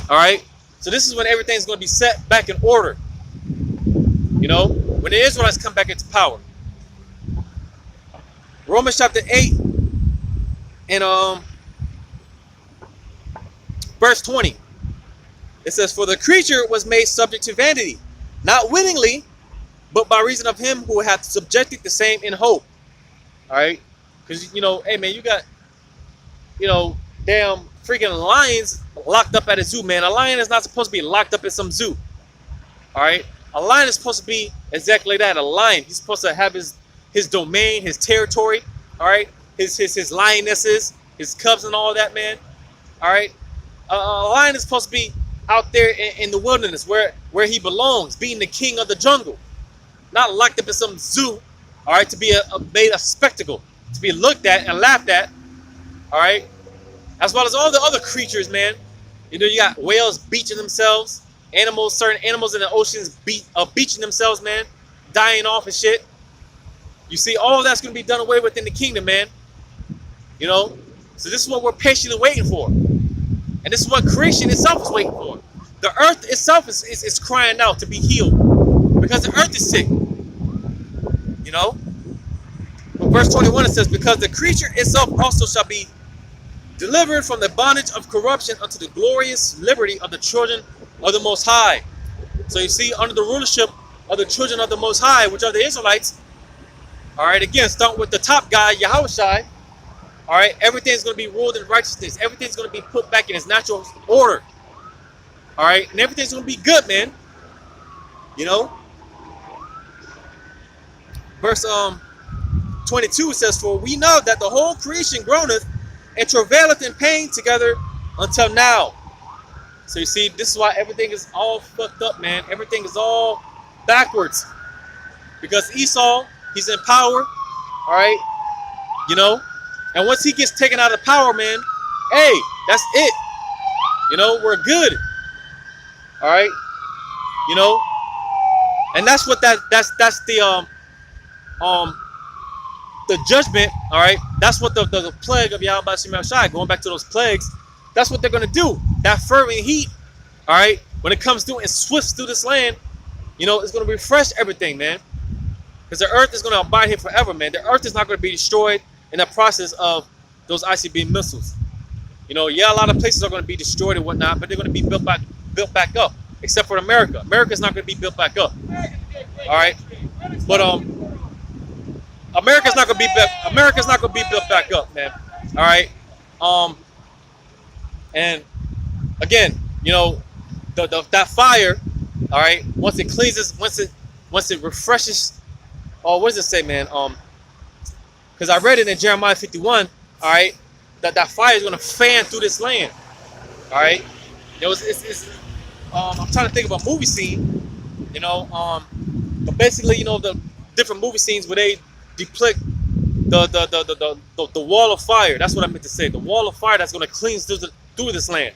All right. So this is when everything's going to be set back in order. You know, when the Israelites come back into power. Romans chapter 8 and verse 20. It says, "For the creature was made subject to vanity, not willingly, but by reason of him who hath subjected the same in hope." All right, because hey man, you got damn freaking lions locked up at a zoo, man. A lion is not supposed to be locked up at some zoo. All right, a lion is supposed to be exactly that, a lion. He's supposed to have his domain, his territory. All right, his lionesses, his cubs, and all that, man. All right, a lion is supposed to be out there in the wilderness where he belongs, being the king of the jungle, not locked up in some zoo. All right, to be made a spectacle, to be looked at and laughed at. All right, as well as all the other creatures, man. You got whales beaching themselves, certain animals in the oceans beaching themselves, man, dying off and shit. You see, all of that's going to be done away with in the kingdom, man. So this is what we're patiently waiting for. And this is what creation itself is waiting for. The earth itself is crying out to be healed because the earth is sick. But verse 21, it says, "Because the creature itself also shall be delivered from the bondage of corruption unto the glorious liberty of the children of the Most High." So you see, under the rulership of the children of the Most High, which are the Israelites. All right, again, starting with the top guy, Yahushua. All right, everything's going to be ruled in righteousness. Everything's going to be put back in its natural order. All right, and everything's going to be good, man. Verse 22 says, "For we know that the whole creation groaneth and travaileth in pain together until now." So you see, this is why everything is all fucked up, man. Everything is all backwards. Because Esau, he's in power, all right? And once he gets taken out of power, man, hey, that's it. We're good. All right? And that's what that's the judgment, all right? That's what the plague of Yahweh Shemel Shai, going back to those plagues, that's what they're going to do. That fervent heat, all right, when it comes through and swifts through this land, it's going to refresh everything, man. Because the earth is going to abide here forever, man. The earth is not going to be destroyed in the process of those ICBM missiles. A lot of places are going to be destroyed and whatnot, but they're going to be built back up, except for America. America's not going to be built back up. All right, but America's not going to be built back up, man. All right, and again, that fire, all right, once it cleanses, once it refreshes. Oh, what does it say, man? Because I read it in Jeremiah 51. All right, that fire is going to fan through this land. All right, I'm trying to think of a movie scene. But basically, the different movie scenes where they depict the wall of fire. That's what I meant to say. The wall of fire that's going to cleanse through this land.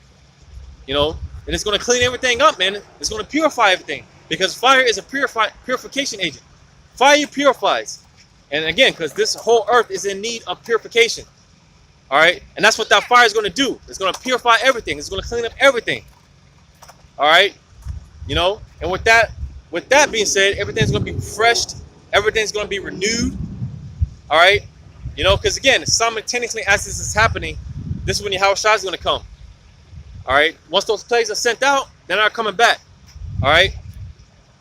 And it's going to clean everything up, man. It's going to purify everything because fire is a purification agent. Fire purifies. And again, because this whole earth is in need of purification. All right. And that's what that fire is going to do. It's going to purify everything. It's going to clean up everything. All right. And with that being said, everything's going to be refreshed. Everything's going to be renewed. All right. Because again, simultaneously as this is happening, this is when Yahushua is going to come. All right. Once those plagues are sent out, they're not coming back. All right.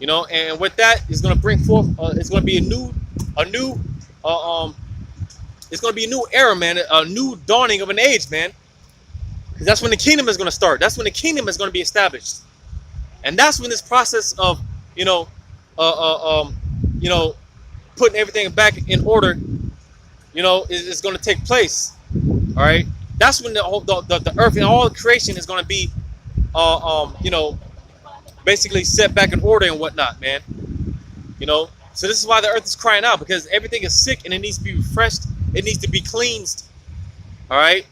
And with that, it's going to bring forth. It's going to be it's going to be a new era, man. A new dawning of an age, man. Because that's when the kingdom is going to start. That's when the kingdom is going to be established, and that's when this process of putting everything back in order, is going to take place. All right. That's when the earth and all creation is going to be, basically set back in order and whatnot, man. So this is why the earth is crying out, because everything is sick and it needs to be refreshed. It needs to be cleansed. All right.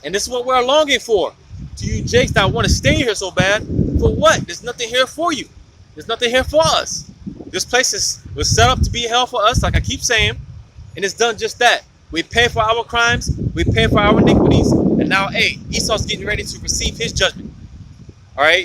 And this is what we're longing for. To you jakes that want to stay here so bad, for what? There's nothing here for you. There's nothing here for us. This place was set up to be hell for us, like I keep saying, and it's done just that. We pay for our crimes, we pay for our iniquities, and now, hey, Esau's getting ready to receive his judgment. All right,